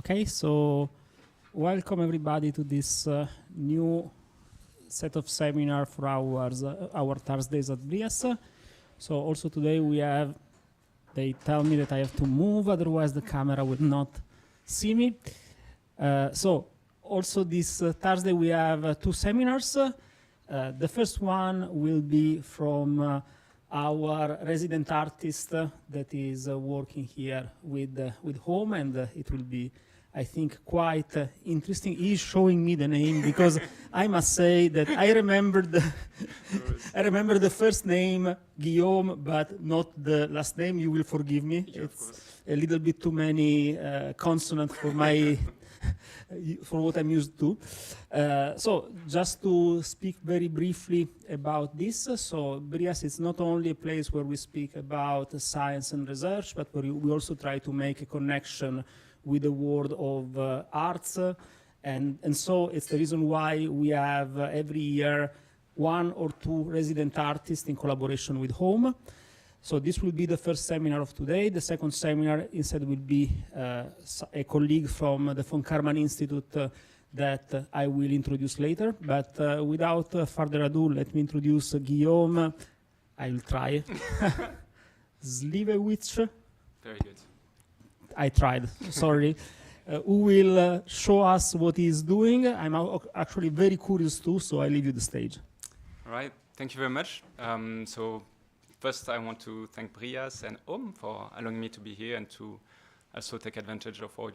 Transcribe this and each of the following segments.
Okay, so welcome everybody to this new set of seminar for our Thursdays at BrIAS. So also today they tell me that I have to move, otherwise the camera will not see me. So also this Thursday we have two seminars. The first one will be from our resident artist that is working here with home, and it will be, I think, quite interesting. He's showing me the name because I must say that I remember the first name, Guillaume, but not the last name. You will forgive me. Yeah, it's a little bit too many consonants for my for what I'm used to. So just to speak very briefly about this, so BrIAS is not only a place where we speak about science and research, but where we also try to make a connection with the world of arts. And so it's the reason why we have every year one or two resident artists in collaboration with Home. So this will be the first seminar of today. The second seminar instead will be a colleague from the von Karman Institute that I will introduce later. But without further ado, let me introduce Guillaume. I will try. Slizewicz. Very good. I tried, sorry. Who will show us what he's doing. I'm actually very curious too, so I leave you the stage. All right, thank you very much. First, I want to thank BrIAS and Om for allowing me to be here and to also take advantage of all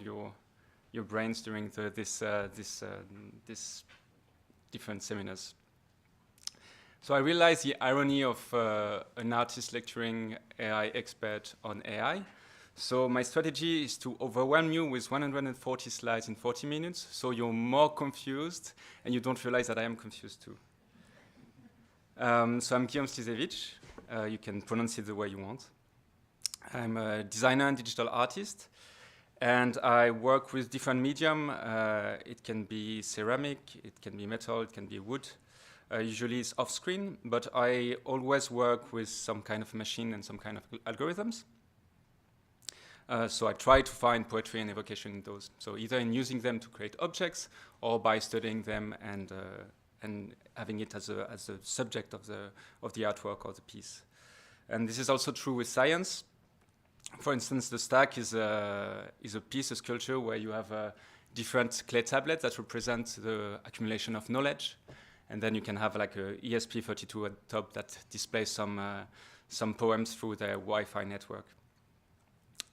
your brains during this different seminars. So I realize the irony of an artist lecturing AI expert on AI. So my strategy is to overwhelm you with 140 slides in 40 minutes, so you're more confused and you don't realize that I am confused too. So I'm Guillaume Slizewicz. You can pronounce it the way you want. I'm a designer and digital artist, and I work with different medium. It can be ceramic, it can be metal, it can be wood. Usually it's off-screen, but I always work with some kind of machine and some kind of algorithms. So I try to find poetry and evocation in those. So either in using them to create objects, or by studying them and having it as a subject of the artwork or the piece. And this is also true with science. For instance, the stack is a piece, a sculpture, where you have different clay tablets that represent the accumulation of knowledge. And then you can have like a ESP32 at the top that displays some poems through their Wi-Fi network.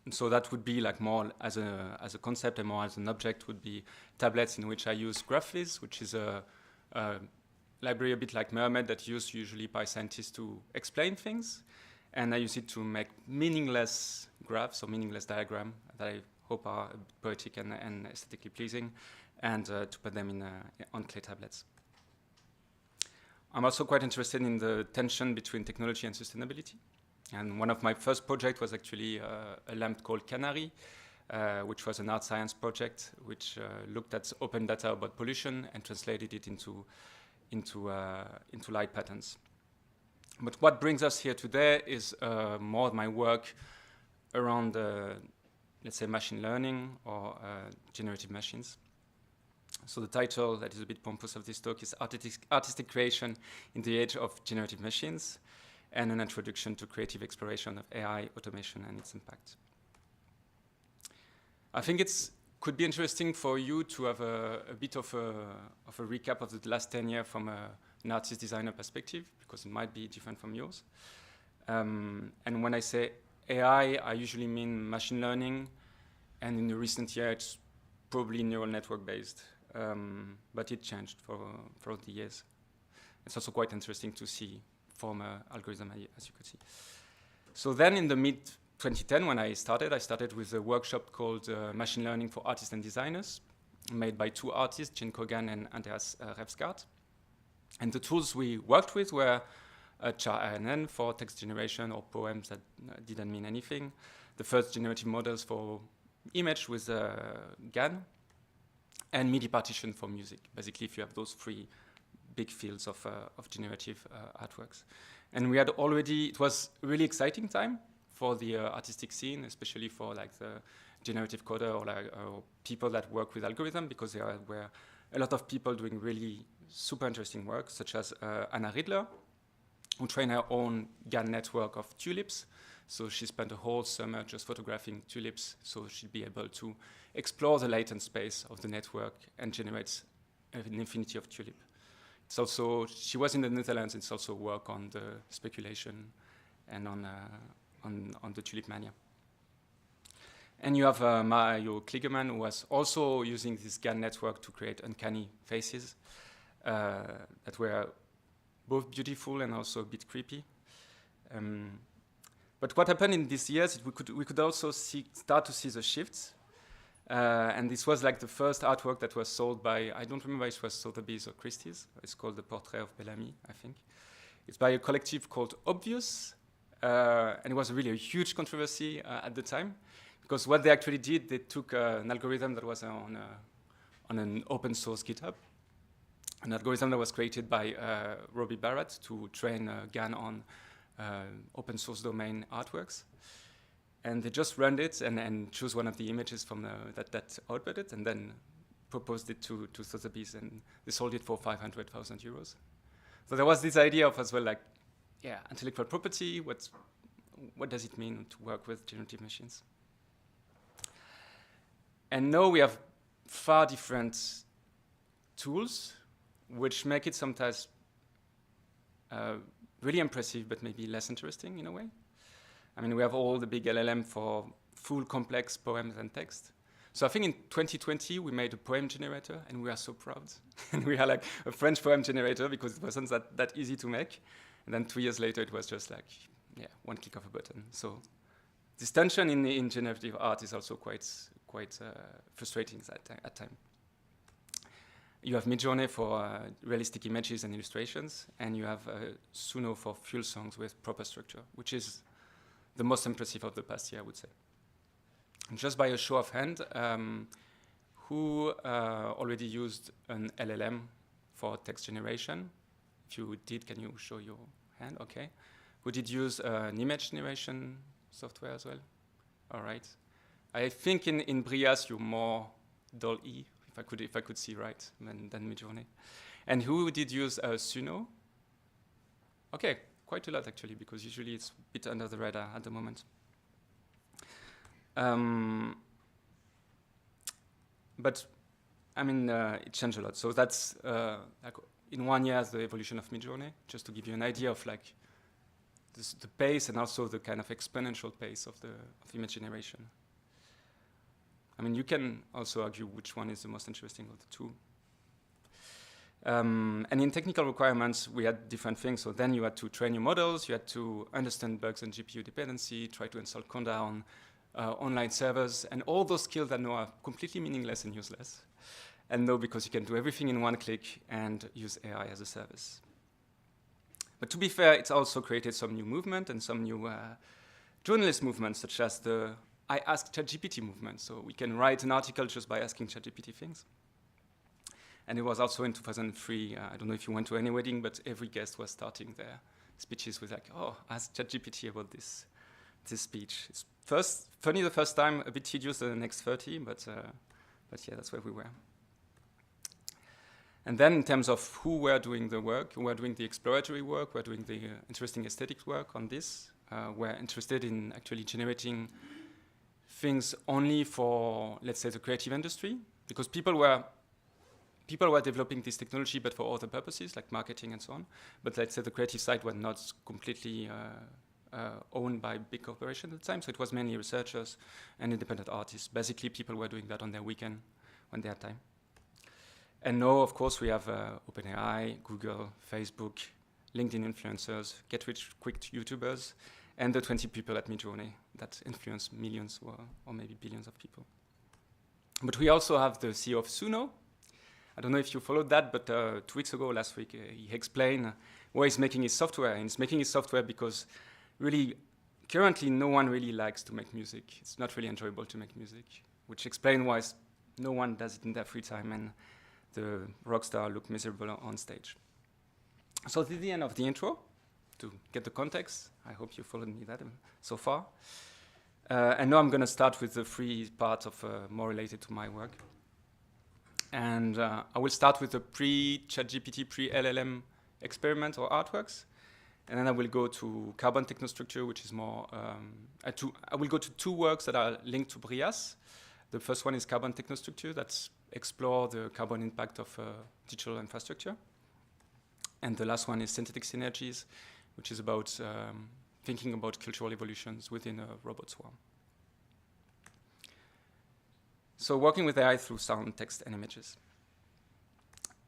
And so that would be like more as a concept and more as an object would be tablets in which I use GraphViz, which is a library a bit like Mermaid that used usually by scientists to explain things. And I use it to make meaningless graphs or meaningless diagram that I hope are poetic and aesthetically pleasing, and to put them on clay tablets. I'm also quite interested in the tension between technology and sustainability. And one of my first projects was actually a lamp called Canary, which was an art science project which looked at open data about pollution and translated it into light patterns. But what brings us here today is more my work around, let's say, machine learning or generative machines. So the title that is a bit pompous of this talk is Artistic Creation in the Age of Generative Machines, and an introduction to creative exploration of AI, automation, and its impact. I think it could be interesting for you to have a bit of a recap of the last 10 years from an artist designer perspective, because it might be different from yours. And when I say AI, I usually mean machine learning, and in the recent year, it's probably neural network based, but it changed for the years. It's also quite interesting to see former algorithm, as you could see. So then in the mid-2010, when I started with a workshop called Machine Learning for Artists and Designers, made by two artists, Jen Kogan and Andreas Refsgaard. And the tools we worked with were char-RNN for text generation or poems that didn't mean anything, the first generative models for image with GAN, and MIDI partition for music. Basically, if you have those three big fields of generative artworks. And we had already, it was a really exciting time for the artistic scene, especially for like the generative coder or like people that work with algorithm, because there were a lot of people doing really super interesting work, such as Anna Riedler, who trained her own GAN network of tulips. So she spent a whole summer just photographing tulips, so she'd be able to explore the latent space of the network and generate an infinity of tulip. It's also, she was in the Netherlands, it's also work on the speculation and on the tulip mania. And you have Mario Kligerman, who was also using this GAN network to create uncanny faces that were both beautiful and also a bit creepy. But what happened in these years, we could also start to see the shifts. And this was like the first artwork that was sold by, I don't remember if it was Sotheby's or Christie's. It's called The Portrait of Bellamy, I think. It's by a collective called Obvious. And it was really a huge controversy at the time. Because what they actually did, they took an algorithm that was on an open source GitHub. An algorithm that was created by Robbie Barrett to train GAN on open source domain artworks. And they just ran it and chose one of the images from that output it, and then proposed it to Sotheby's, and they sold it for 500,000 euros. So there was this idea of as well, like, yeah, intellectual property, what does it mean to work with generative machines? And now we have far different tools which make it sometimes really impressive, but maybe less interesting in a way. I mean, we have all the big LLM for full complex poems and text. So I think in 2020, we made a poem generator, and we are so proud. And we are like a French poem generator because it wasn't that easy to make. And then 2 years later, it was just like, yeah, one click of a button. So this tension in generative art is also quite frustrating at times. You have Midjourney for realistic images and illustrations, and you have Suno for full songs with proper structure, which is the most impressive of the past year, I would say. And just by a show of hand, who already used an LLM for text generation? If you did, can you show your hand? Okay. Who did use an image generation software as well? All right. I think in BrIAS you're more DALL-E, if I could see right, than Midjourney. And who did use Suno? Okay, quite a lot actually, because usually it's a bit under the radar at the moment. But I mean, it changed a lot. So that's like in 1 year the evolution of Midjourney, just to give you an idea of like the pace and also the kind of exponential pace of image generation. I mean, you can also argue which one is the most interesting of the two. And in technical requirements, we had different things. So then you had to train your models, you had to understand bugs and GPU dependency, try to install Conda on online servers, and all those skills that now are completely meaningless and useless. And now because you can do everything in one click and use AI as a service. But to be fair, it's also created some new movement and some new journalist movements, such as the I Ask ChatGPT movement. So we can write an article just by asking ChatGPT things. And it was also in 2003, I don't know if you went to any wedding, but every guest was starting their speeches with like, oh, ask ChatGPT about this speech. It's funny the first time, a bit tedious the next 30, but yeah, that's where we were. And then in terms of who were doing the work, who were doing the exploratory work, who were doing the interesting aesthetic work on this, were interested in actually generating things only for, let's say, the creative industry, because people were developing this technology, but for other purposes, like marketing and so on. But let's say the creative side were not completely owned by big corporations at the time, so it was mainly researchers and independent artists. Basically, people were doing that on their weekend when they had time. And now, of course, we have OpenAI, Google, Facebook, LinkedIn influencers, get-rich-quick YouTubers, and the 20 people at Midjourney that influence millions or maybe billions of people. But we also have the CEO of Suno. I don't know if you followed that, but 2 weeks ago, last week, he explained why he's making his software. And he's making his software because really, currently, no one really likes to make music. It's not really enjoyable to make music, which explains why no one does it in their free time, and the rock star look miserable on stage. So this is the end of the intro. to get the context. I hope you followed me that so far. And now I'm going to start with the three parts of more related to my work. And I will start with the pre-ChatGPT, pre-LLM experiment or artworks. And then I will go to carbon technostructure, which is more, I will go to two works that are linked to BrIAS. The first one is carbon technostructure that explore the carbon impact of digital infrastructure. And the last one is synthetic synergies, which is about thinking about cultural evolutions within a robot swarm. So working with AI through sound, text, and images.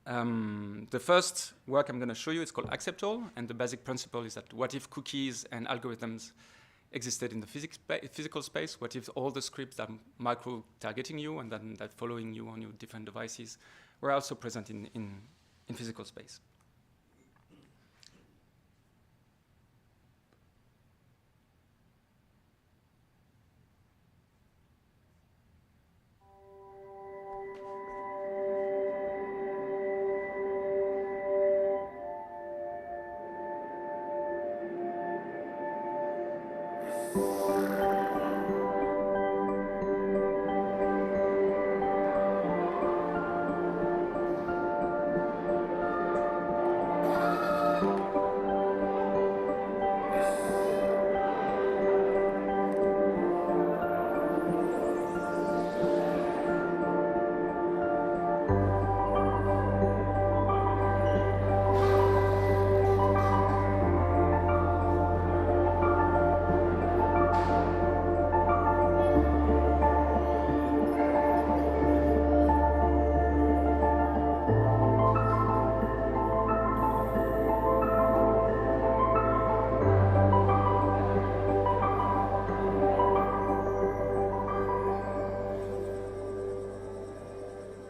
The first work I'm going to show you is called Acceptall, and the basic principle is that what if cookies and algorithms existed in the physical space? What if all the scripts that micro-targeting you and then that following you on your different devices were also present in physical space?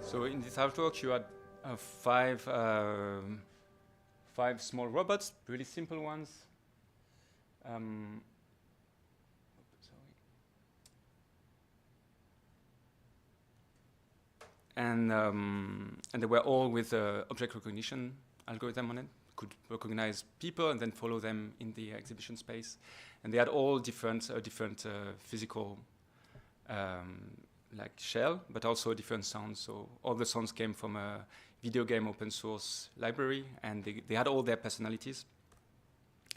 So in this artwork, you had five small robots, really simple ones. And they were all with object recognition algorithm on it. Could recognize people and then follow them in the exhibition space. And they had all different physical like shell, but also different sounds. So all the sounds came from a video game open source library, and they had all their personalities.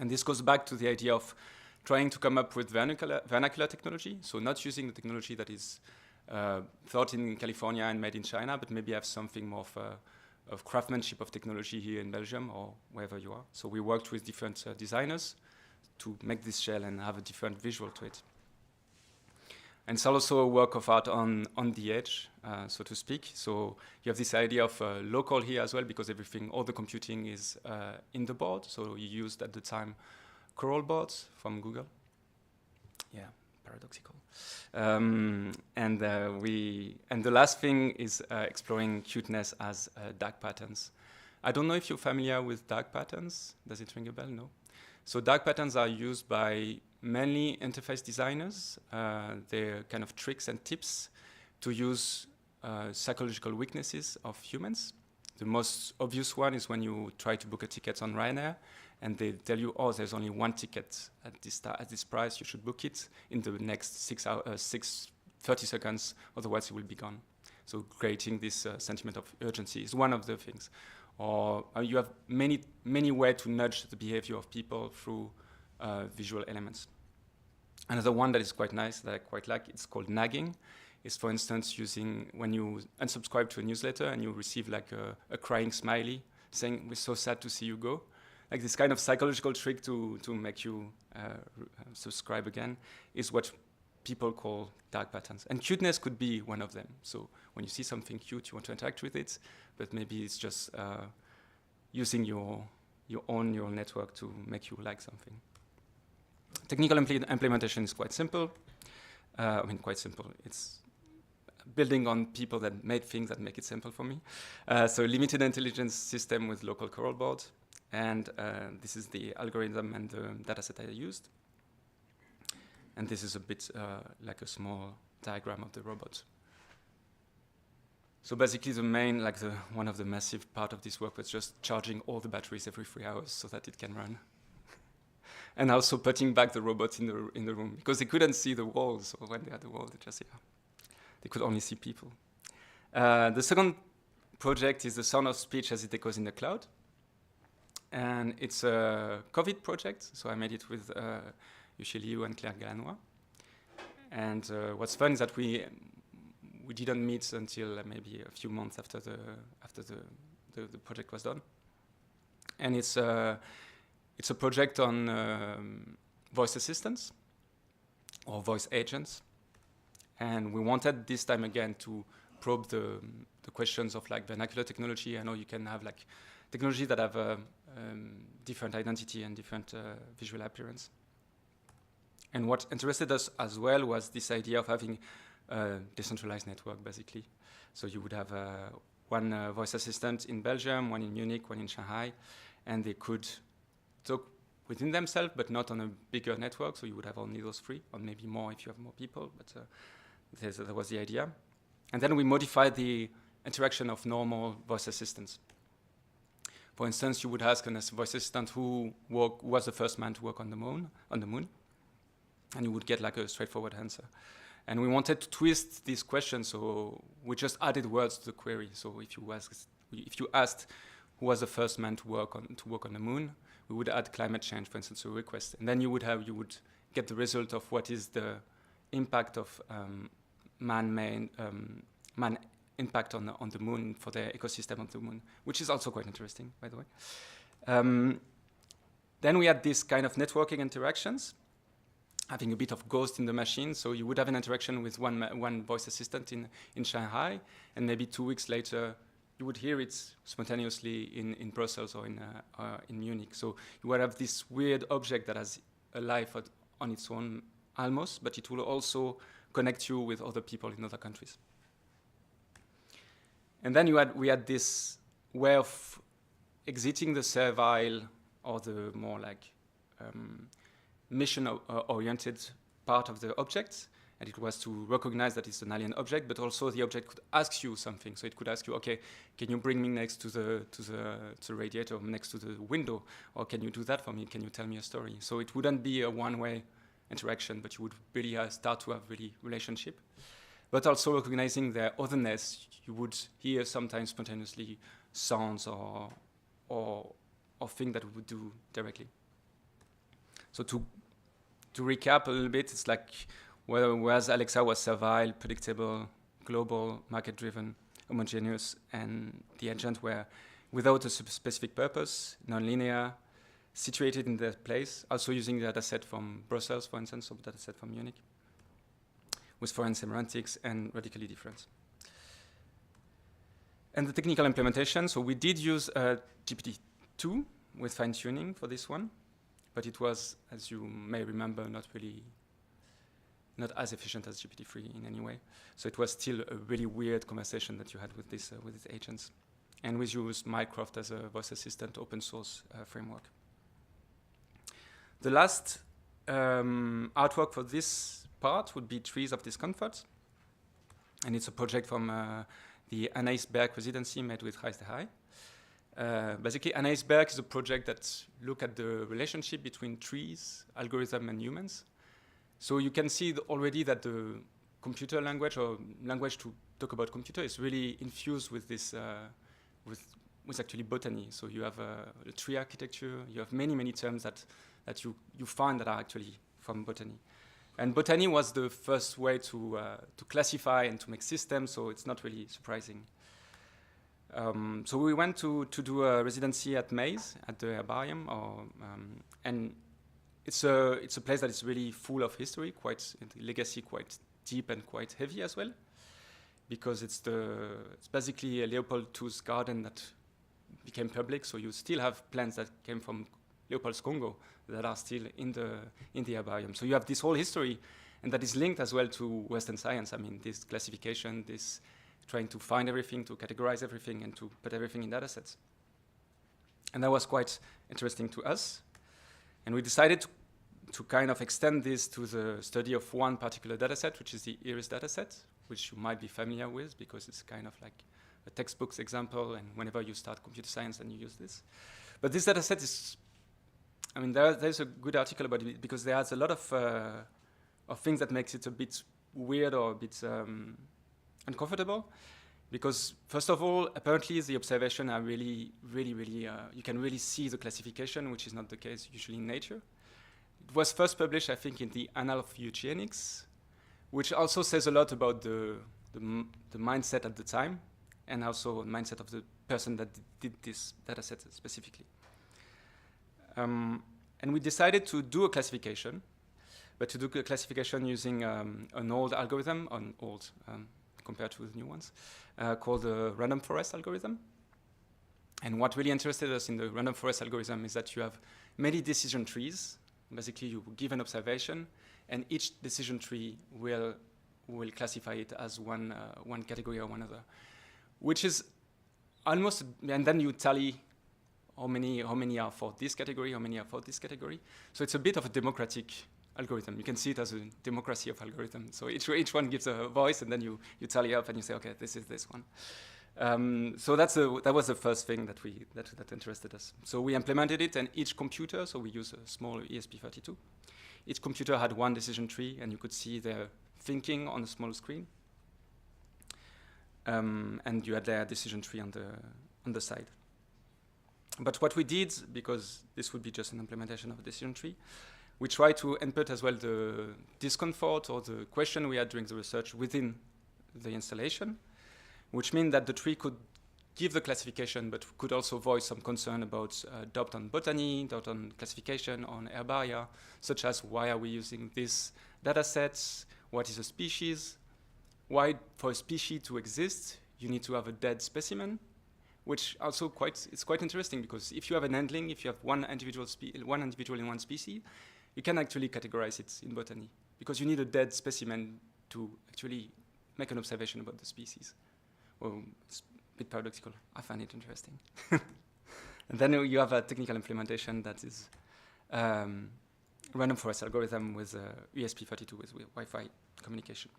And this goes back to the idea of trying to come up with vernacular technology, so not using the technology that is thought in California and made in China, but maybe have something more of craftsmanship of technology here in Belgium or wherever you are. So we worked with different designers to make this shell and have a different visual to it. And it's also a work of art on the edge, so to speak. So you have this idea of local here as well, because all the computing is in the board. So you used at the time Coral boards from Google. Yeah, paradoxical. And the last thing is exploring cuteness as dark patterns. I don't know if you're familiar with dark patterns. Does it ring a bell? No. So dark patterns are used by mainly interface designers. They're kind of tricks and tips to use psychological weaknesses of humans. The most obvious one is when you try to book a ticket on Ryanair and they tell you, oh, there's only one ticket at this price, you should book it in the next 30 seconds, otherwise it will be gone. So creating this sentiment of urgency is one of the things. Or you have many ways to nudge the behavior of people through visual elements. Another one that is quite nice, that I quite like, it's called nagging. Is, for instance, using when you unsubscribe to a newsletter and you receive like a crying smiley saying, we're so sad to see you go. Like this kind of psychological trick to make you subscribe again is what people call dark patterns. And cuteness could be one of them. So when you see something cute, you want to interact with it, but maybe it's just using your own neural network to make you like something. Technical implementation is quite simple. Quite simple. It's building on people that made things that make it simple for me. So limited intelligence system with local Coral board. And this is the algorithm and the dataset I used. And this is a bit like a small diagram of the robot. So basically the main, one of the massive part of this work was just charging all the batteries every 3 hours so that it can run. and also putting back the robots in the room, because they couldn't see the walls. So when they had the wall, they could only see people. The second project is the sound of speech as it echoes in the cloud. And it's a COVID project, so I made it with Yushi Liu and Claire Galanois. And what's fun is that we didn't meet until maybe a few months after the project was done. And it's a project on voice assistants or voice agents. And we wanted this time again to probe the questions of like vernacular technology. I know you can have like technology that have different identity and different visual appearance. And what interested us as well was this idea of having a decentralized network, basically. So you would have one voice assistant in Belgium, one in Munich, one in Shanghai, and they could talk within themselves, but not on a bigger network. So you would have only those three, or maybe more if you have more people, but that was the idea. And then we modified the interaction of normal voice assistants. For instance, you would ask a voice assistant who was the first man to walk on the moon, and you would get like a straightforward answer. And we wanted to twist this question, so we just added words to the query. So if you asked who was the first man to walk on the moon, we would add climate change, for instance, to a request, and then you would get the result of what is the impact of man impact on the moon for the ecosystem of the moon, which is also quite interesting, by the way. Then we had this kind of networking interactions, having a bit of ghost in the machine. So you would have an interaction with one voice assistant in Shanghai, and maybe 2 weeks later, you would hear it spontaneously in Brussels or in Munich. So you would have this weird object that has a life on its own almost, but it will also connect you with other people in other countries. And then we had this way of exiting the servile or the more like mission-oriented part of the object, and it was to recognize that it's an alien object, but also the object could ask you something. So it could ask you, okay, can you bring me next to the radiator, next to the window, or can you do that for me? Can you tell me a story? So it wouldn't be a one-way interaction, but you would really start to have really relationship. But also recognizing their otherness, you would hear sometimes spontaneously sounds or things that we would do directly. So to recap a little bit, it's like whereas Alexa was servile, predictable, global, market-driven, homogeneous, and the agent were without a specific purpose, non-linear, situated in their place, also using the data set from Brussels, for instance, or the data set from Munich, with foreign semantics and radically different. And the technical implementation, so we did use GPT-2 with fine-tuning for this one, but it was, as you may remember, not as efficient as GPT-3 in any way. So it was still a really weird conversation that you had with these agents. And we used Mycroft as a voice assistant open source framework. The last artwork for this part would be Trees of Discomfort. And it's a project from the Anaïs Berg residency made with Reis de Hai. Basically, Anaïs Berg is a project that looks at the relationship between trees, algorithm, and humans. So you can see already that the computer language or language to talk about computer is really infused with this, with actually botany. So you have a tree architecture, you have many terms that you find that are actually from botany. And botany was the first way to classify and to make systems, so it's not really surprising. So we went to do a residency at Maze, at the herbarium, and it's a place that is really full of history, quite legacy, quite deep and quite heavy as well, because it's basically a Leopold II's garden that became public. So you still have plants that came from Leopold's Congo that are still in the herbarium. So you have this whole history, and that is linked as well to Western science. I mean, this classification, this trying to find everything, to categorize everything, and to put everything in data sets. And that was quite interesting to us. And we decided to kind of extend this to the study of one particular data set, which is the Iris data set, which you might be familiar with because it's kind of like a textbook's example, and whenever you start computer science, then you use this. But this data set is I mean, there's a good article about it because there's a lot of things that makes it a bit weird or a bit uncomfortable. Because first of all, apparently the observation are really, you can really see the classification, which is not the case usually in nature. It was first published, I think, in the Annal of Eugenics, which also says a lot about the mindset at the time, and also the mindset of the person that did this data set specifically. And we decided to do a classification, but to do a classification using an old algorithm, compared to the new ones, called the random forest algorithm. And what really interested us in the random forest algorithm is that you have many decision trees. Basically, you give an observation, and each decision tree will classify it as one category or one other, which is almost, and then you tally how many are for this category, how many are for this category. So it's a bit of a democratic algorithm. You can see it as a democracy of algorithms. So each one gives a voice, and then you tally up and you say, okay, this is this one. So that was the first thing that interested us. So we implemented it, and each computer, so we use a small ESP32. Each computer had one decision tree, and you could see their thinking on a small screen. And you had their decision tree on the side. But what we did, because this would be just an implementation of a decision tree, we tried to input as well the discomfort or the question we had during the research within the installation, which means that the tree could give the classification, but could also voice some concern about doubt on botany, doubt on classification, on herbaria, such as why are we using this data set, what is a species, why for a species to exist, you need to have a dead specimen, which also it's quite interesting, because if you have an handling, if you have one individual in one species, you can actually categorize it in botany, because you need a dead specimen to actually make an observation about the species. Well, it's a bit paradoxical. I find it interesting. And then you have a technical implementation that is random forest algorithm with ESP32 with Wi-Fi communication.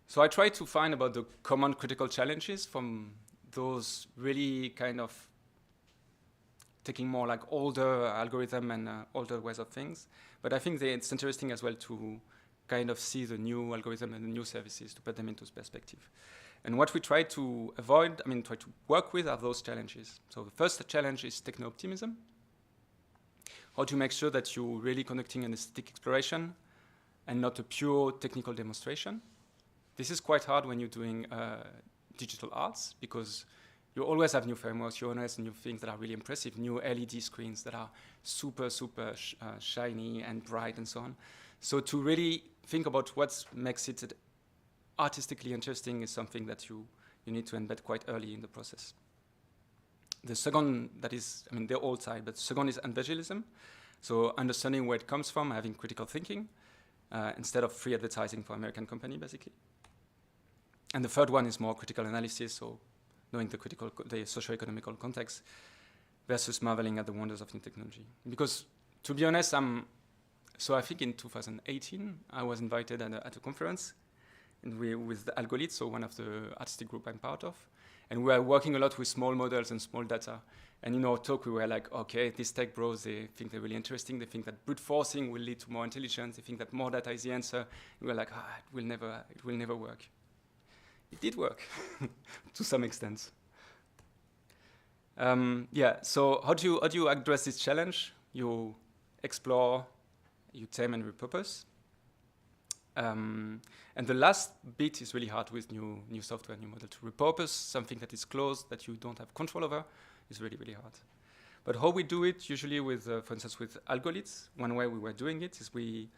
So I tried to find about the common critical challenges from those really kind of taking more like older algorithm and older ways of things. But I think it's interesting as well to kind of see the new algorithm and the new services, to put them into perspective. And what we try to avoid, try to work with, are those challenges. So the first challenge is techno-optimism. How to make sure that you're really conducting an aesthetic exploration and not a pure technical demonstration. This is quite hard when you're doing digital arts, because you always have new frameworks, you always have new things that are really impressive, new LED screens that are super shiny and bright and so on. So to really think about what makes it artistically interesting is something that you need to embed quite early in the process. The second, that is, they're all tied, but the second is evangelism. So understanding where it comes from, having critical thinking, instead of free advertising for American company, basically. And the third one is more critical analysis, so knowing the socio-economical context versus marveling at the wonders of new technology. Because, to be honest, so I think in 2018, I was invited at a conference with the Algolit, so one of the artistic group I'm part of. And we are working a lot with small models and small data. And in our talk, we were like, okay, these tech bros, they think they're really interesting. They think that brute forcing will lead to more intelligence. They think that more data is the answer. We were like, it will never work. It did work to some extent. So how do you address this challenge? You explore, you tame and repurpose. And the last bit is really hard with new software, new model. To repurpose something that is closed, that you don't have control over, is really hard. But how we do it, usually with, for instance, with algorithms, one way we were doing it is we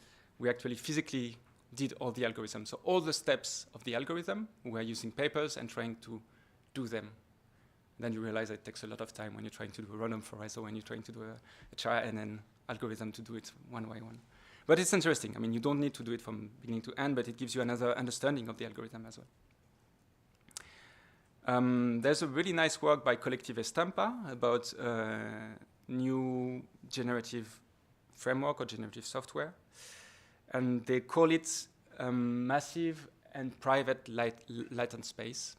actually physically did all the algorithms. So all the steps of the algorithm, we were using papers and trying to do them. Then you realize it takes a lot of time when you're trying to do a random forest, or when you're trying to do a try and then algorithm to do it one by one. But it's interesting. You don't need to do it from beginning to end, but it gives you another understanding of the algorithm as well. There's a really nice work by Collective Estampa about new generative framework or generative software. And they call it massive and private latent space.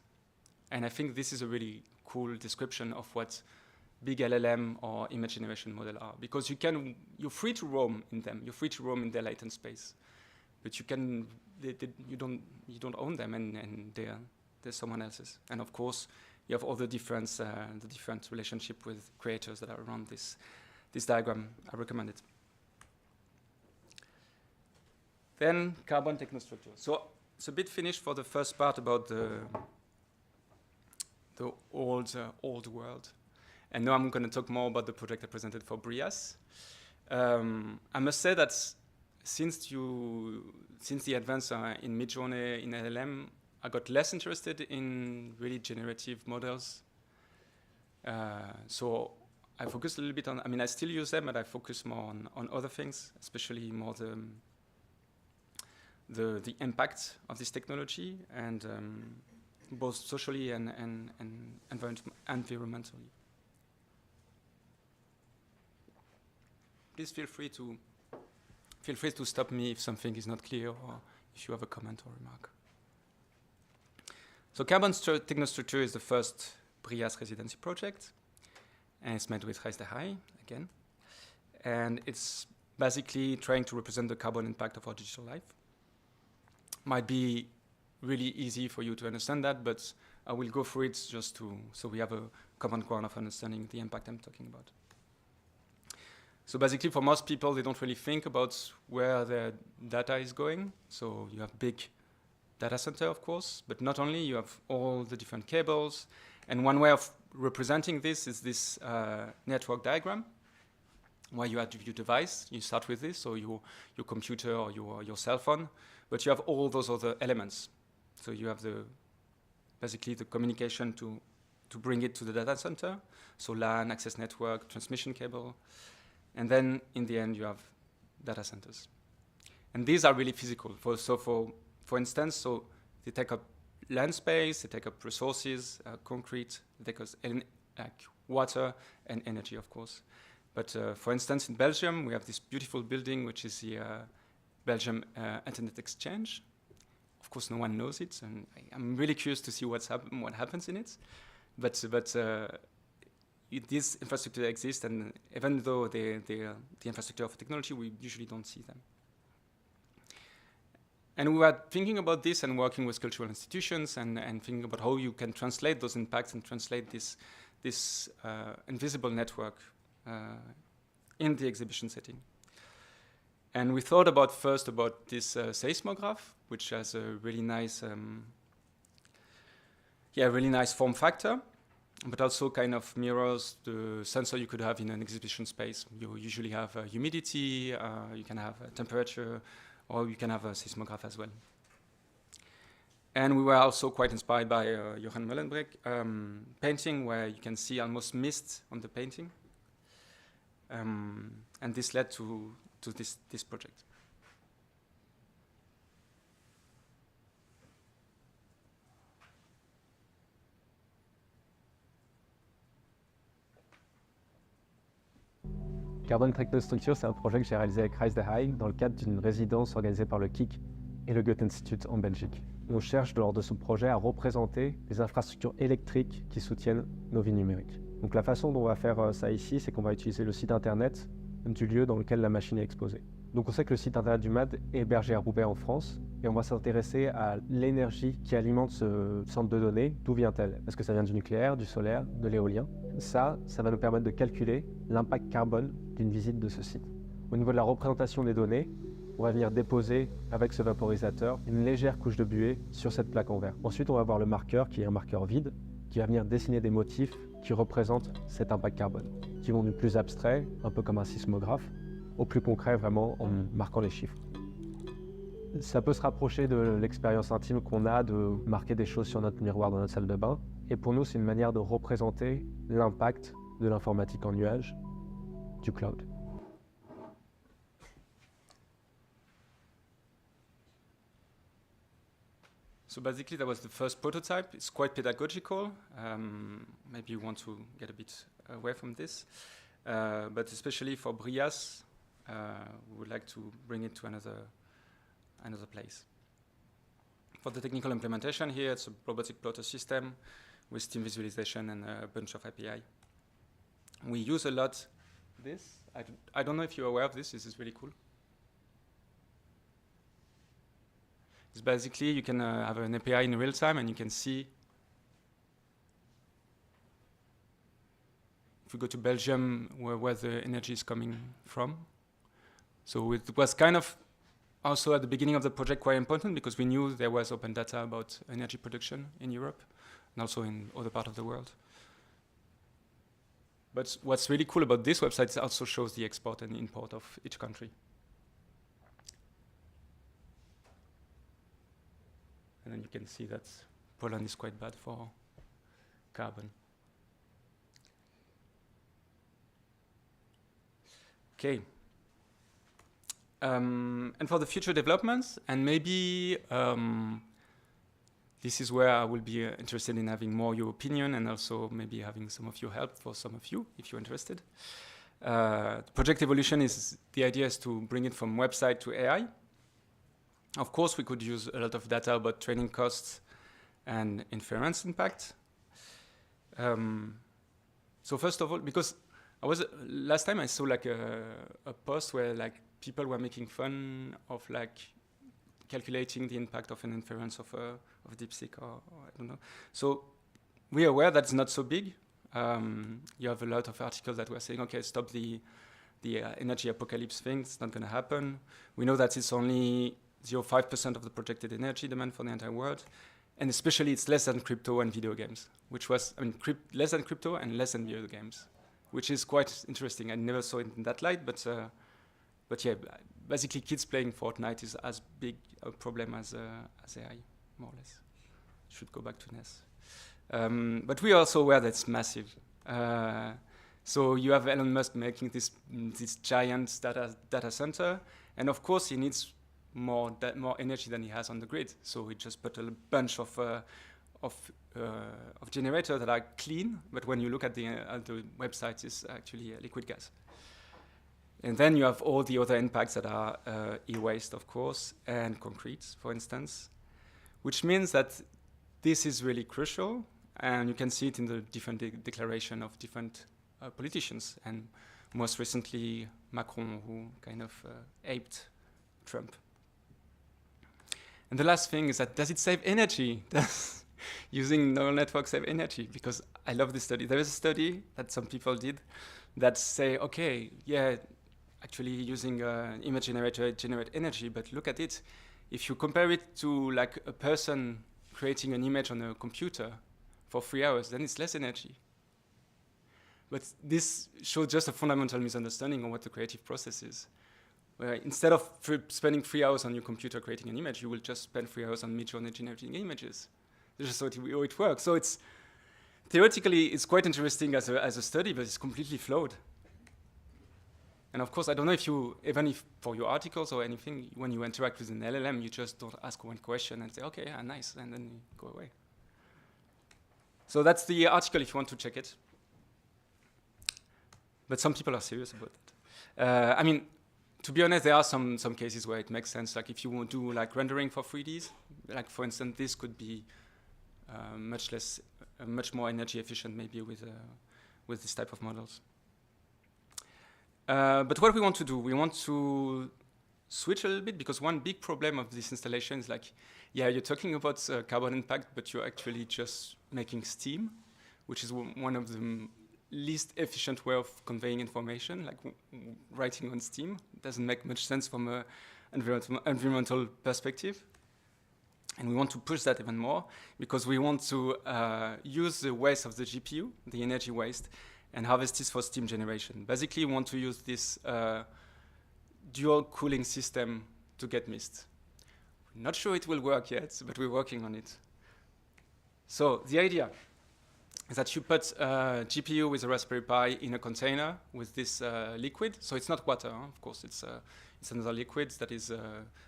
And I think this is a really cool description of what big LLM or image generation model are, because you're free to roam in them. You're free to roam in their latent space, but you don't own them, and they're someone else's. And of course, you have all the different relationship with creators that are around this diagram. I recommend it. Then carbon technostructure. So it's a bit finished for the first part about the old world. And now I'm going to talk more about the project I presented for BrIAS. I must say that since the advance in Midjourney in LLM, I got less interested in really generative models. So I focused a little bit on, I mean, I still use them, but I focus more on other things, especially more the impact of this technology, and both socially and environmentally. Please feel free to stop me if something is not clear or if you have a comment or remark. So carbon technostructure is the first BrIAS residency project, and it's made with Raise the High again. And it's basically trying to represent the carbon impact of our digital life. Might be really easy for you to understand that, but I will go through it just so we have a common ground of understanding the impact I'm talking about. So basically, for most people, they don't really think about where their data is going. So you have big data center, of course, but not only, you have all the different cables. And one way of representing this is this network diagram, where you have your device. You start with this, so your computer or your cell phone, but you have all those other elements. So you have basically the communication to bring it to the data center. So LAN, access network, transmission cable. And then in the end, you have data centers. And these are really physical. For instance, so they take up land space, they take up resources, concrete, they take up water and energy, of course. But for instance, in Belgium, we have this beautiful building, which is the Belgium Internet Exchange. Of course, no one knows it, and I'm really curious to see what happens in it. But this infrastructure exists, and even though they're the infrastructure of technology, we usually don't see them. And we were thinking about this and working with cultural institutions and thinking about how you can translate those impacts and translate this invisible network in the exhibition setting. And we thought first about this seismograph, which has a really nice form factor, but also kind of mirrors the sensor you could have in an exhibition space. You usually have humidity, you can have temperature, or you can have a seismograph as well. And we were also quite inspired by Johan Mullenbrink painting, where you can see almost mist on the painting. And this led to this project. Carbon Technostructure, c'est un projet que j'ai réalisé avec Raise the High dans le cadre d'une résidence organisée par le KIC et le Goethe Institut en Belgique. On cherche lors de ce projet à représenter les infrastructures électriques qui soutiennent nos vies numériques. Donc la façon dont on va faire ça ici, c'est qu'on va utiliser le site internet du lieu dans lequel la machine est exposée. Donc on sait que le site internet du MAD est hébergé à Roubaix en France, et on va s'intéresser à l'énergie qui alimente ce centre de données. D'où vient-elle? Est-ce que ça vient du nucléaire, du solaire, de l'éolien? Ça va nous permettre de calculer l'impact carbone d'une visite de ce site. Au niveau de la représentation des données, on va venir déposer avec ce vaporisateur une légère couche de buée sur cette plaque en verre. Ensuite, on va avoir le marqueur qui est un marqueur vide, qui va venir dessiner des motifs qui représentent cet impact carbone, qui vont du plus abstrait, un peu comme un sismographe, au plus concret, vraiment en marquant les chiffres. Ça peut se rapprocher de l'expérience intime qu'on a de marquer des choses sur notre miroir dans notre salle de bain. Et pour nous, c'est une manière de représenter l'impact de l'informatique en nuage, du cloud. So basically, that was the first prototype. It's quite pedagogical. Maybe you want to get a bit away from this. But especially for BrIAS, we would like to bring it to another place. For the technical implementation here, it's a robotic plotter system with steam visualization and a bunch of API. we use a lot this. I don't know if you're aware of this. This is really cool. It's basically you can have an API in real time, and you can see. If we go to Belgium, where the energy is coming from. So it was kind of also at the beginning of the project quite important because we knew there was open data about energy production in Europe and also in other parts of the world. But what's really cool about this website is it also shows the export and import of each country. And then you can see that Poland is quite bad for carbon. Okay. And for the future developments, and maybe this is where I will be interested in having more your opinion and also maybe having some of your help for some of you, if you're interested. Project evolution is, the idea is to bring it from website to AI. Of course, we could use a lot of data about training costs and inference impact. So first of all, because last time I saw like a post where like people were making fun of like calculating the impact of an inference of DeepSeek or I don't know. So we are aware that's not so big. You have a lot of articles that were saying, okay, stop the energy apocalypse thing. It's not going to happen. We know that it's only 0.5% of the projected energy demand for the entire world. And especially it's less than crypto and video games, which was, I mean, less than crypto and less than video games, which is quite interesting. I never saw it in that light, but yeah, basically kids playing Fortnite is as big a problem as AI, more or less. Should go back to NES. But we are also aware that's massive. So you have Elon Musk making this giant data center, and of course he needs more energy than he has on the grid. So he just put a bunch of generators that are clean, but when you look at the website, it's actually liquid gas. And then you have all the other impacts that are e-waste, of course, and concrete, for instance, which means that this is really crucial, and you can see it in the different declaration of different politicians, and most recently Macron, who kind of aped Trump. And the last thing is that, does it save energy? Does using neural networks save energy? Because I love this study. There is a study that some people did that say, okay, yeah, actually using image generator generate energy, but look at it. If you compare it to like a person creating an image on a computer for 3 hours, then it's less energy. But this shows just a fundamental misunderstanding of what the creative process is. Where instead of spending 3 hours on your computer creating an image, you will just spend 3 hours on Midjourney generating images. This is how it works. So it's theoretically it's quite interesting as a study, but it's completely flawed. And of course, I don't know if you, even if for your articles or anything, when you interact with an LLM, you just don't ask one question and say, okay, yeah, nice, and then you go away. So that's the article if you want to check it. But some people are serious about it. I mean, to be honest, there are some cases where it makes sense. Like if you want to do like rendering for 3Ds, like for instance, this could be much more energy efficient maybe with this type of models. But what we want to do, we want to switch a little bit, because one big problem of this installation is like, yeah, you're talking about carbon impact, but you're actually just making steam, which is one of the least efficient way of conveying information, like writing on steam. It doesn't make much sense from an environmental perspective. And we want to push that even more, because we want to use the waste of the GPU, the energy waste, and harvest this for steam generation. Basically, we want to use this dual cooling system to get mist. We're not sure it will work yet, but we're working on it. So the idea is that you put a GPU with a Raspberry Pi in a container with this liquid. So it's not water, of course. It's another liquid that is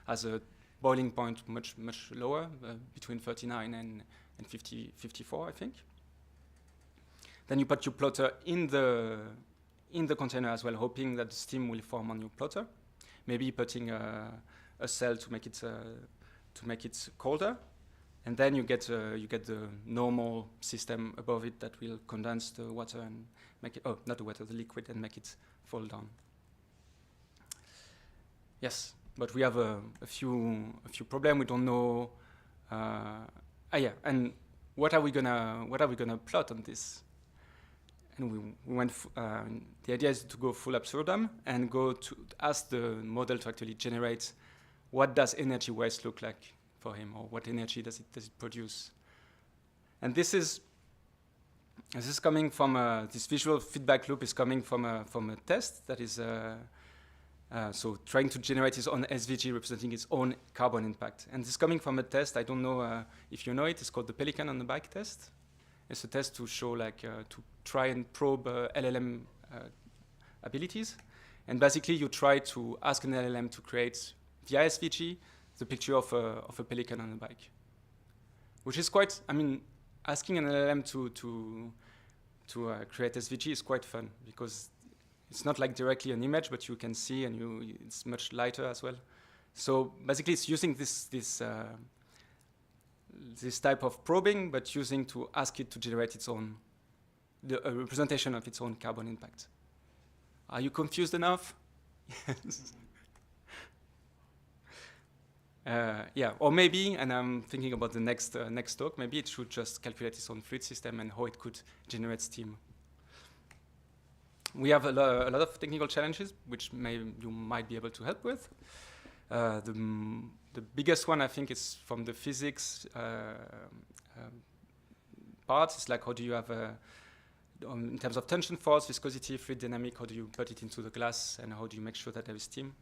has a boiling point much lower, between 39 and 54, I think. Then you put your plotter in the container as well, hoping that the steam will form on your plotter. Maybe putting a cell to make it colder. And then you get the normal system above it that will condense the water and make it, oh, not the water, the liquid, and make it fall down. Yes, but we have a few problems. We don't know. Yeah, and what are we gonna plot on this? And we went. The idea is to go full absurdum and go to ask the model to actually generate what does energy waste look like for him, or what energy does it produce. And this is coming from this visual feedback loop is coming from a test that is so trying to generate his own SVG representing his own carbon impact. And this is coming from a test, I don't know if you know it, it's called the Pelican on the Bike test. It's a test to show to try and probe LLM abilities. And basically you try to ask an LLM to create via SVG the picture of a pelican on a bike. Which is quite, I mean, asking an LLM to create SVG is quite fun because it's not like directly an image, but you can see and it's much lighter as well. So basically it's using this type of probing, but using to ask it to generate its own, a representation of its own carbon impact. Are you confused enough? Yes. Yeah, or maybe, and I'm thinking about the next talk, maybe it should just calculate its own fluid system and how it could generate steam. We have a lot of technical challenges, which you might be able to help with. The biggest one, I think, is from the physics part. It's like, how do you have in terms of tension force, viscosity, fluid dynamic, how do you put it into the glass, and how do you make sure that there is steam?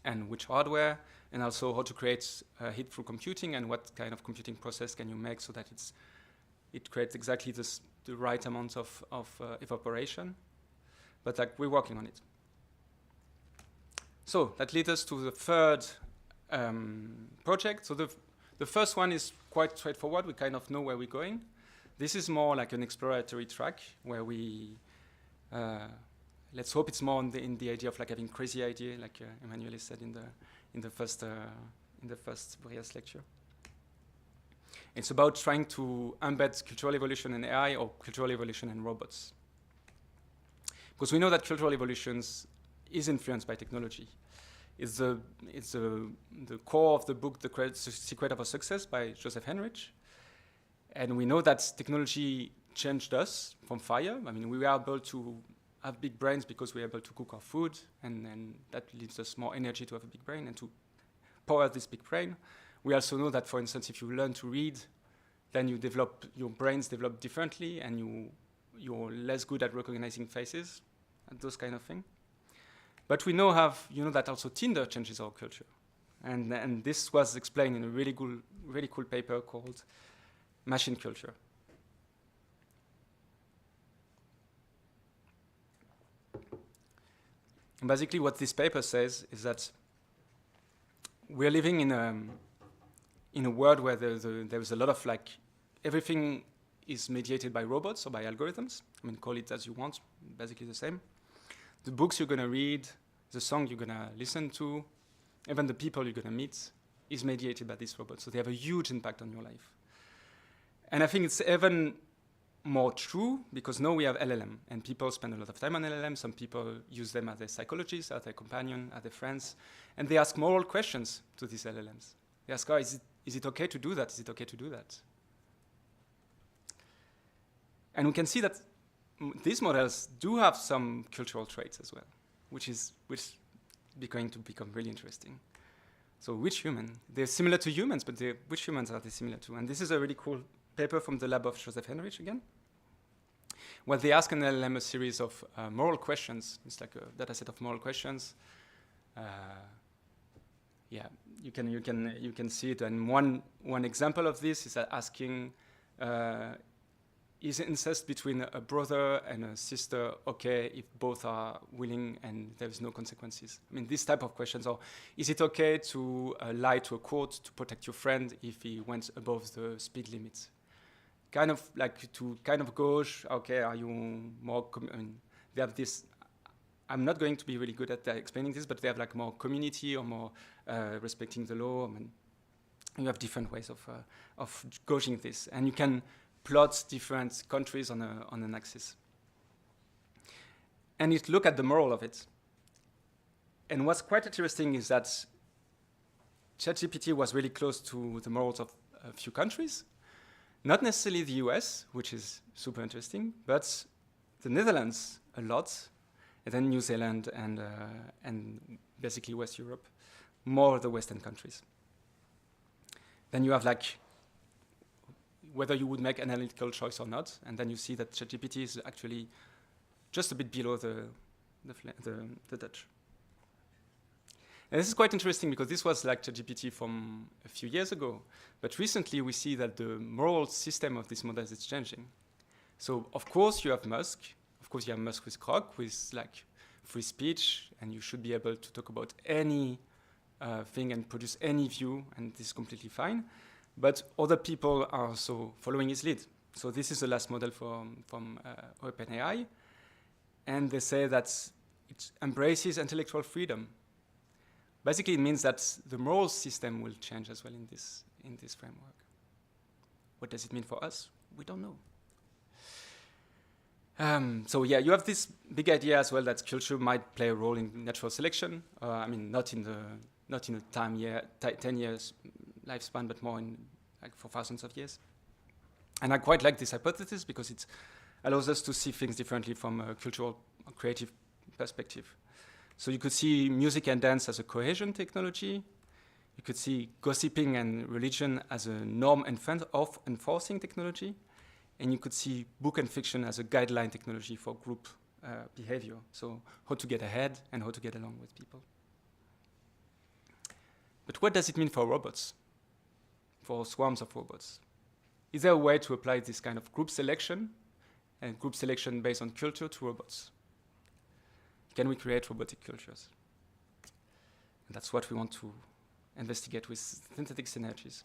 And which hardware, and also how to create heat through computing, and what kind of computing process can you make so that it creates exactly the right amount of evaporation. But we're working on it. So that leads us to the third project. So the first one is quite straightforward. We kind of know where we're going. This is more like an exploratory track where we let's hope it's more in the idea of having crazy idea, like Emmanuel said in the first BrIAS lecture. It's about trying to embed cultural evolution in AI or cultural evolution in robots, because we know that cultural evolution is influenced by technology. It's the core of the book, The Secret of Our Success by Joseph Henrich, and we know that technology changed us from fire. I mean, we were able to have big brains because we're able to cook our food, and that leaves us more energy to have a big brain and to power this big brain. We also know that, for instance, if you learn to read, then your brains develop differently, and you're less good at recognizing faces and those kind of things. But we know that also Tinder changes our culture, and this was explained in a really cool paper called Machine Culture. And basically, what this paper says is that we're living in a world where there is a lot of everything is mediated by robots or by algorithms. I mean, call it as you want, basically the same. The books you're going to read, the song you're going to listen to, even the people you're going to meet is mediated by these robots. So they have a huge impact on your life. And I think it's even more true because now we have LLM, and people spend a lot of time on LLM. Some people use them as their psychologists, as their companion, as their friends, and they ask moral questions to these LLMs. They ask, is it okay to do that? Is it okay to do that? And we can see that these models do have some cultural traits as well, which is going to become really interesting. So which human? They're similar to humans, but which humans are they similar to? And this is a really cool paper from the lab of Joseph Henrich again, where they ask an LLM a series of moral questions. It's like a data set of moral questions. Yeah, you can see it. And one example of this is asking, is incest between a brother and a sister okay if both are willing and there is no consequences? I mean, this type of questions. Or is it okay to lie to a court to protect your friend if he went above the speed limit? Kind of like to kind of gauge, okay, are you more, I mean, they have this, I'm not going to be really good at explaining this, but they have more community or more respecting the law. I mean, you have different ways of gauging this, and you can plot different countries on an axis. And you look at the moral of it. And what's quite interesting is that ChatGPT was really close to the morals of a few countries, not necessarily the US, which is super interesting, but the Netherlands a lot, and then New Zealand and basically West Europe, more the Western countries. Then you have like whether you would make an analytical choice or not, and then you see that ChatGPT is actually just a bit below the Dutch. And this is quite interesting because this was like ChatGPT from a few years ago, but recently we see that the moral system of these models is changing. So of course you have Musk. Of course you have Musk with Grok, with like free speech, and you should be able to talk about any thing and produce any view, and this is completely fine. But other people are also following his lead. So this is the last model from OpenAI, and they say that it embraces intellectual freedom. Basically, it means that the moral system will change as well in this framework. What does it mean for us? We don't know. So yeah, you have this big idea as well that culture might play a role in natural selection. I mean, not in a 10 years lifespan, but more in like for thousands of years. And I quite like this hypothesis because it allows us to see things differently from a cultural or creative perspective. So you could see music and dance as a cohesion technology. You could see gossiping and religion as a norm of enforcing technology. And you could see book and fiction as a guideline technology for group behavior. So how to get ahead and how to get along with people. But what does it mean for robots? For swarms of robots? Is there a way to apply this kind of group selection and group selection based on culture to robots? Can we create robotic cultures? And that's what we want to investigate with synthetic synergies.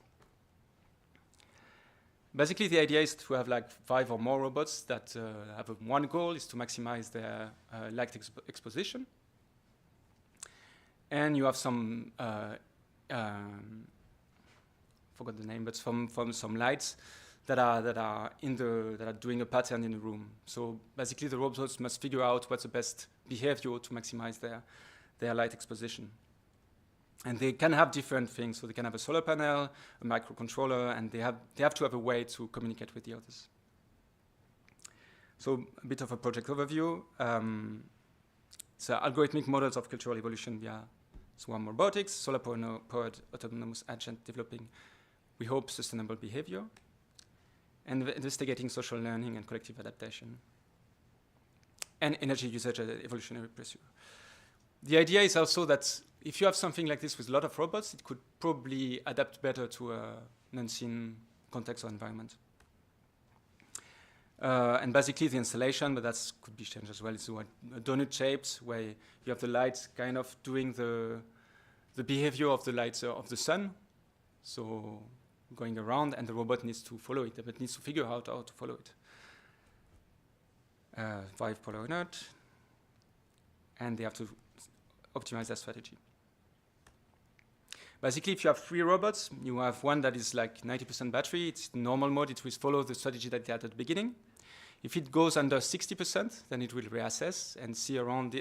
Basically, the idea is to have like 5 or more robots that have one goal is to maximize their light exposition. And you have some, forgot the name, but from some lights that are doing a pattern in the room. So basically, the robots must figure out what's the best behavior to maximize their light exposition. And they can have different things. So they can have a solar panel, a microcontroller, and they have to have a way to communicate with the others. So a bit of a project overview. So algorithmic models of cultural evolution via swarm robotics, solar-powered autonomous agent developing, we hope, sustainable behavior, and investigating social learning and collective adaptation, and energy usage as evolutionary pursuit. The idea is also that if you have something like this with a lot of robots, it could probably adapt better to a non-seen context or environment. And basically the installation, but that could be changed as well, is a donut shaped where you have the lights kind of doing the behavior of the lights of the sun. So going around, and the robot needs to follow it, but it needs to figure out how to follow it. 5 polar unit, and they have to optimize their strategy. Basically, if you have 3 robots, you have one that is like 90% battery. It's normal mode. It will follow the strategy that they had at the beginning. If it goes under 60%, then it will reassess and see around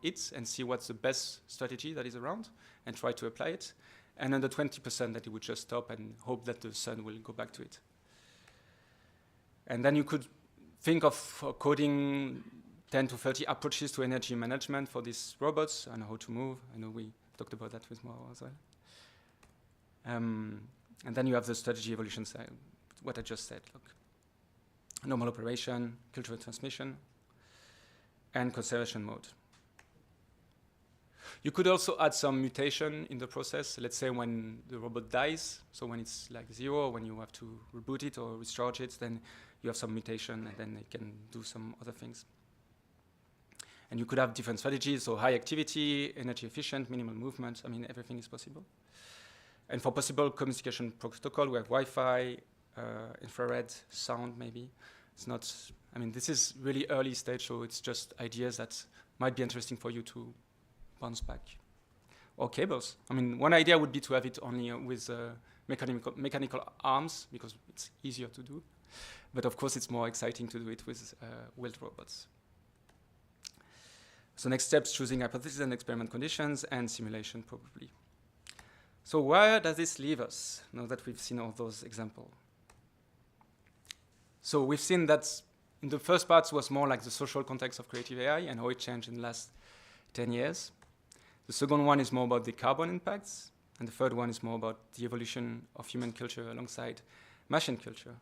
it and see what's the best strategy that is around and try to apply it. And under 20%, that it would just stop and hope that the sun will go back to it. And then you could think of coding 10 to 30 approaches to energy management for these robots and how to move. I know we talked about that with Mauro as well. And then you have the strategy evolution side, what I just said. Look, normal operation, cultural transmission, and conservation mode. You could also add some mutation in the process. Let's say when the robot dies, so when it's like 0, when you have to reboot it or recharge it, then you have some mutation, and then it can do some other things. And you could have different strategies, so high activity, energy efficient, minimal movement. I mean, everything is possible. And for possible communication protocol, we have Wi-Fi, infrared, sound maybe. It's not, I mean, this is really early stage, so it's just ideas that might be interesting for you to bounce back. Or cables. I mean, one idea would be to have it only with mechanical arms because it's easier to do. But of course, it's more exciting to do it with wheeled robots. So next steps, choosing hypothesis and experiment conditions and simulation probably. So where does this leave us now that we've seen all those examples? So we've seen that in the first part was more like the social context of creative AI and how it changed in the last 10 years. The second one is more about the carbon impacts. And the third one is more about the evolution of human culture alongside machine culture.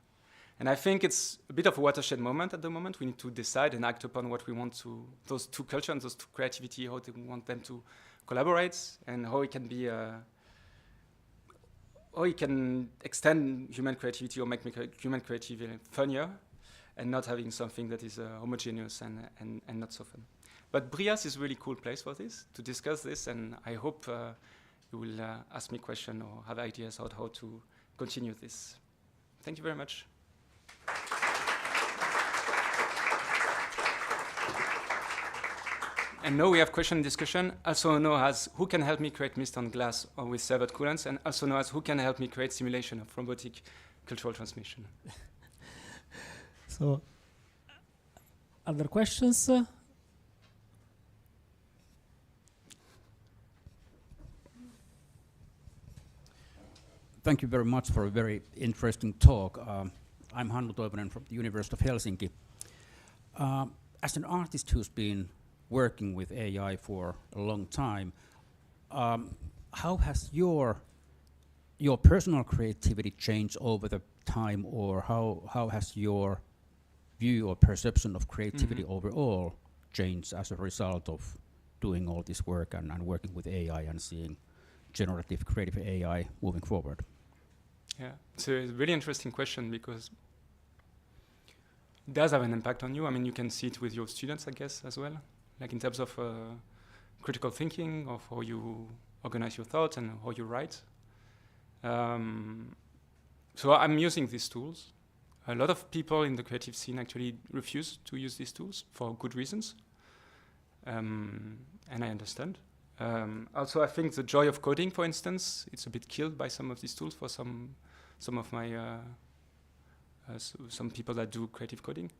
And I think it's a bit of a watershed moment at the moment. We need to decide and act upon what we want to, those two cultures and those two creativity, how we want them to collaborate and how it can be, how it can extend human creativity or make human creativity funnier and not having something that is homogeneous and not so fun. But BrIAS is a really cool place for this, to discuss this, and I hope you will ask me questions or have ideas on how to continue this. Thank you very much. And now we have question and discussion, also known as who can help me create mist on glass or with served coolants, and also known as who can help me create simulation of robotic cultural transmission. So, other questions? Thank you very much for a very interesting talk. I'm Hannu Toivonen from the University of Helsinki. As an artist who's been working with AI for a long time, how has your personal creativity changed over the time, or how has your view or perception of creativity overall changed as a result of doing all this work and working with AI and seeing generative creative AI moving forward? Yeah, it's a really interesting question because it does have an impact on you. I mean, you can see it with your students, I guess, as well, like in terms of critical thinking, of how you organize your thoughts and how you write. So I'm using these tools. A lot of people in the creative scene actually refuse to use these tools for good reasons, and I understand. Also, I think the joy of coding, for instance, it's a bit killed by some of these tools for some of my some people that do creative coding.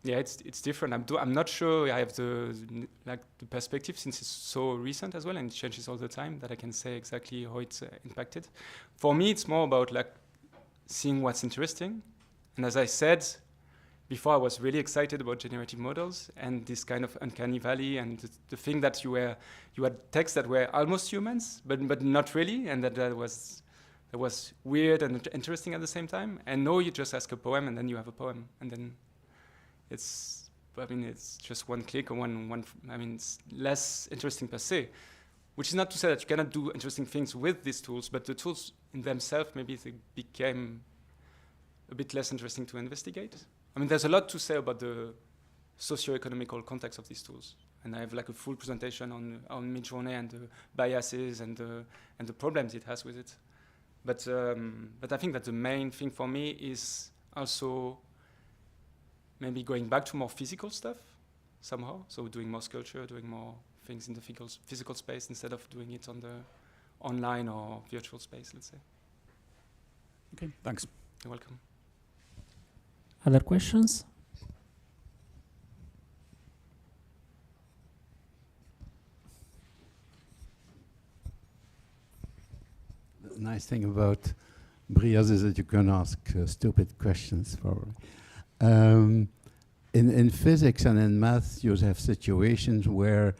Yeah, it's different. I'm not sure I have the perspective, since it's so recent as well and it changes all the time, that I can say exactly how it's impacted. For me, it's more about like seeing what's interesting. And as I said before, I was really excited about generative models and this kind of uncanny valley and the thing that you had texts that were almost humans, but not really, and that was weird and interesting at the same time. And now you just ask a poem and then you have a poem, and then it's just one click or one. It's less interesting per se, which is not to say that you cannot do interesting things with these tools, but the tools in themselves, maybe they became a bit less interesting to investigate. I mean, there's a lot to say about the socio-economical context of these tools, and I have like a full presentation on Midjourney and the biases and the problems it has with it. But I think that the main thing for me is also maybe going back to more physical stuff somehow. So doing more sculpture, doing more things in the physical space instead of doing it on the online or virtual space, let's say. Okay, thanks. You're welcome. Other questions? The nice thing about BrIAS is that you can ask stupid questions, probably. In physics and in math, you have situations where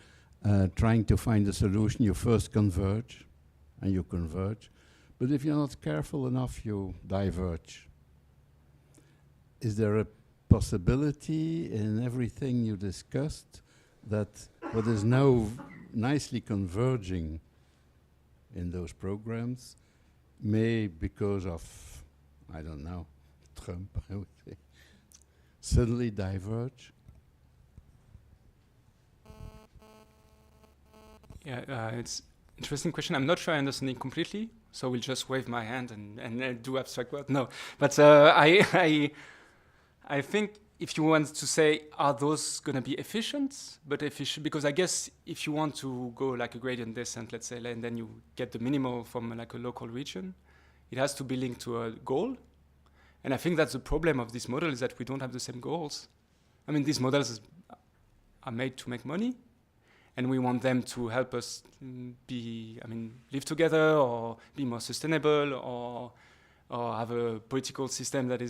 trying to find a solution, you first converge, and you converge. But if you're not careful enough, you diverge. Is there a possibility in everything you discussed that what is now nicely converging in those programs may, because of, I don't know, Trump, I would say, suddenly diverge? Yeah, it's an interesting question. I'm not sure I understand it completely, so we'll just wave my hand and do abstract work. No, but I think if you want to say, are those going to be efficient? But efficient, because I guess if you want to go like a gradient descent, let's say, and then you get the minimal from like a local region, it has to be linked to a goal. And I think that's the problem of this model, is that we don't have the same goals. I mean, these models are made to make money, and we want them to help us live together, or be more sustainable, or have a political system that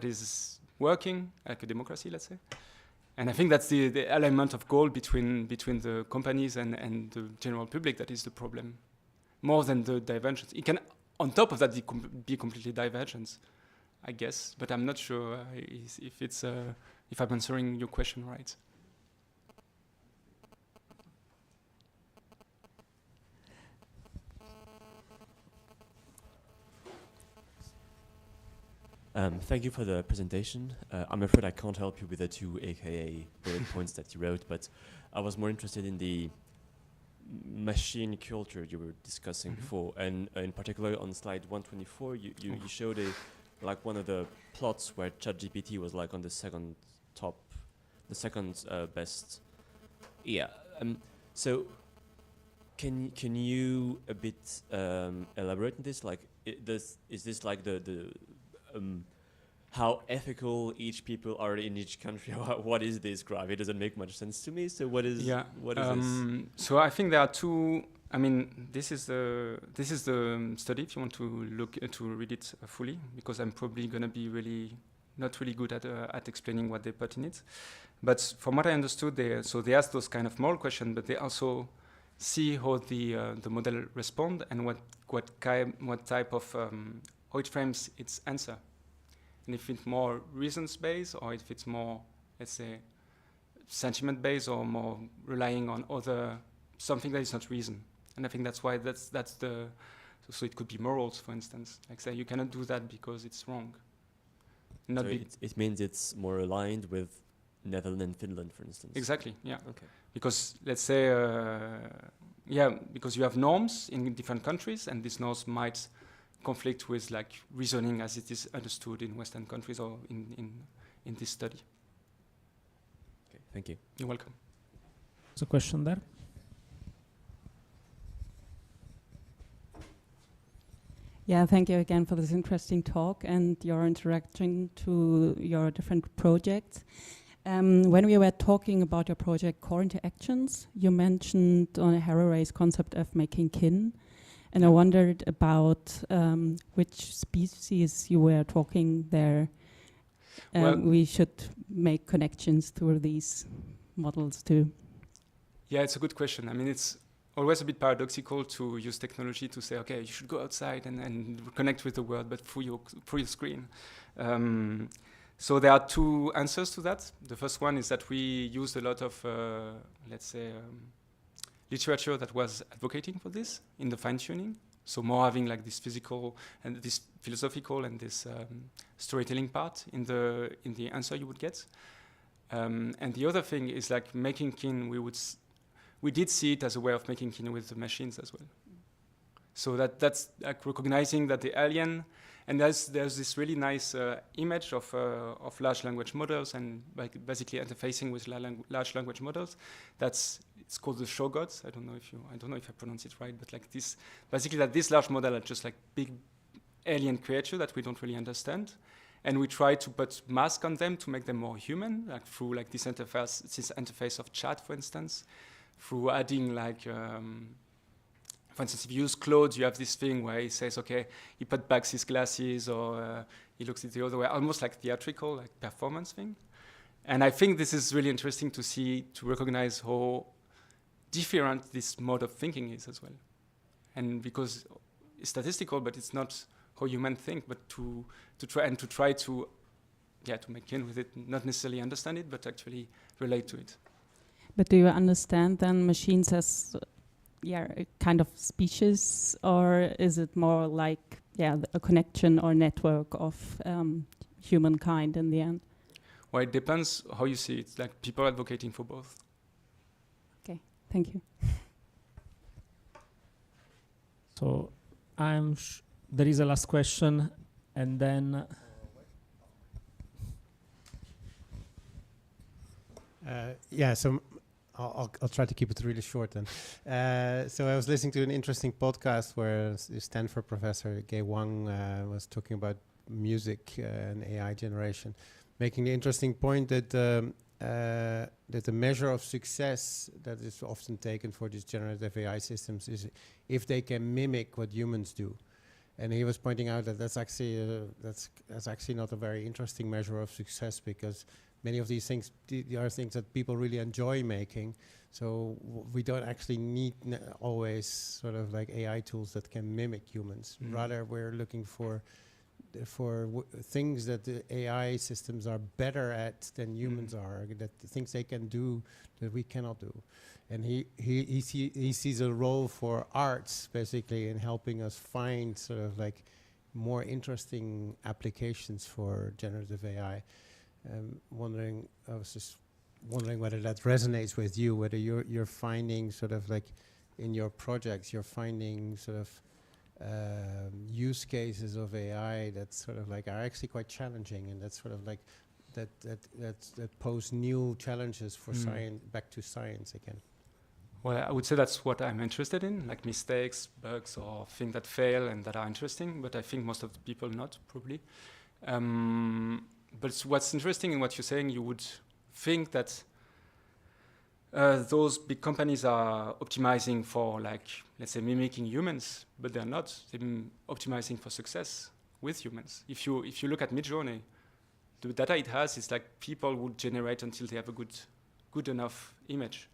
is working, like a democracy, let's say. And I think that's the element of goal between the companies and the general public that is the problem, more than the divergence. It can, on top of that, be completely divergent, I guess, but I'm not sure if I'm answering your question right. Thank you for the presentation. I'm afraid I can't help you with the 2 AKA bullet points that you wrote, but I was more interested in the machine culture you were discussing before, and in particular on slide 124, you showed one of the plots where ChatGPT was like on the second best. Yeah. So can you a bit elaborate on this? Like, is this like the how ethical each people are in each country? What is this graph? It doesn't make much sense to me. So what is this? So I think there are two. I mean, this is the study. If you want to read it fully, because I'm probably going to be not really good at explaining what they put in it. But from what I understood, they ask those kind of moral questions, but they also see how the model respond and what type of how it frames its answer, and if it's more reasons based, or if it's more, let's say, sentiment based, or more relying on something that is not reason. And I think that's why so it could be morals, for instance. Like, say, you cannot do that because it's wrong. So it means it's more aligned with Netherlands and Finland, for instance. Exactly. Yeah. Okay. Because let's say, because you have norms in different countries, and these norms might conflict with like reasoning as it is understood in Western countries or in this study. Okay, thank you. You're welcome. There's a question there. Yeah, thank you again for this interesting talk and your introduction to your different projects. When we were talking about your project Core Interactions, you mentioned on a Hararay's concept of making kin. And I wondered about which species you were talking there. We should make connections through these models too. Yeah, it's a good question. I mean, it's always a bit paradoxical to use technology to say, okay, you should go outside and connect with the world, but through your screen. So there are two answers to that. The first one is that we used a lot of, let's say, literature that was advocating for this in the fine-tuning. So more having like this physical and this philosophical and this storytelling part in the answer you would get. And the other thing is like making kin. We did see it as a way of making kin with the machines as well. So that's like recognizing that the alien, and there's this really nice image of large language models and like basically interfacing with large language models. It's called the show gods. I don't know if I pronounce it right, but like this, basically that this large model are just like big alien creatures that we don't really understand, and we try to put mask on them to make them more human, like through like this interface of chat, for instance, through adding like, for instance, if you use Claude, you have this thing where he says, okay, he put back his glasses, or he looks at the other way, almost like theatrical, like performance thing. And I think this is really interesting to recognize how different this mode of thinking is as well. And because it's statistical, but it's not how humans think, but to try to make kin with it, not necessarily understand it, but actually relate to it. But do you understand then machines as a kind of species, or is it more like a connection or network of humankind in the end? Well, it depends how you see it. Like, people are advocating for both. Okay, thank you. So there is a last question, and then Yeah, so I'll try to keep it really short then. So I was listening to an interesting podcast where Stanford professor Gay Wang was talking about music and AI generation, making the interesting point that that the measure of success that is often taken for these generative AI systems is if they can mimic what humans do. And he was pointing out that that's actually not a very interesting measure of success, because many of these things are things that people really enjoy making. So we don't actually need always sort of like AI tools that can mimic humans. Rather, we're looking for things that the AI systems are better at than humans are, that the things they can do that we cannot do. And he sees a role for arts basically in helping us find sort of like more interesting applications for generative AI. I was just wondering whether that resonates with you, whether you're finding sort of like in your projects, you're finding sort of use cases of AI that sort of like are actually quite challenging, and that's sort of like that pose new challenges for science, back to science again. Well, I would say that's what I'm interested in, like mistakes, bugs, or things that fail and that are interesting, but I think most of the people not, probably. But what's interesting in what you're saying, you would think that those big companies are optimizing for, like, let's say, mimicking humans, but they're not. They're optimizing for success with humans. If you look at Midjourney, the data it has is like people would generate until they have a good enough image,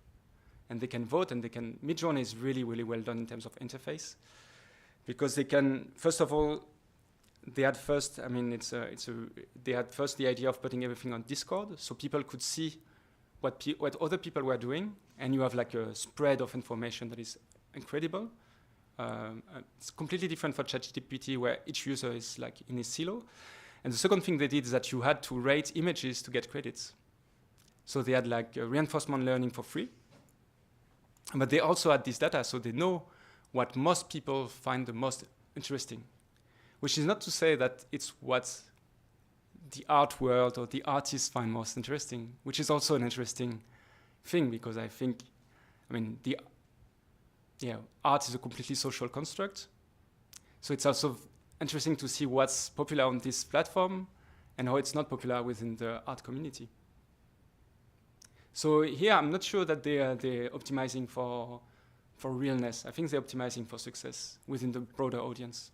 and they can vote, and they can. Midjourney is really, really well done in terms of interface, because they can, first of all, they had first. I mean, they had first the idea of putting everything on Discord, so people could see what other people were doing, and you have like a spread of information that is incredible. It's completely different for ChatGPT, where each user is like in a silo. And the second thing they did is that you had to rate images to get credits. So they had like reinforcement learning for free, but they also had this data, so they know what most people find the most interesting, which is not to say that it's what the art world or the artists find most interesting, which is also an interesting thing, because I think, I mean, art is a completely social construct. So it's also interesting to see what's popular on this platform and how it's not popular within the art community. So here, I'm not sure that they're optimizing for realness. I think they're optimizing for success within the broader audience.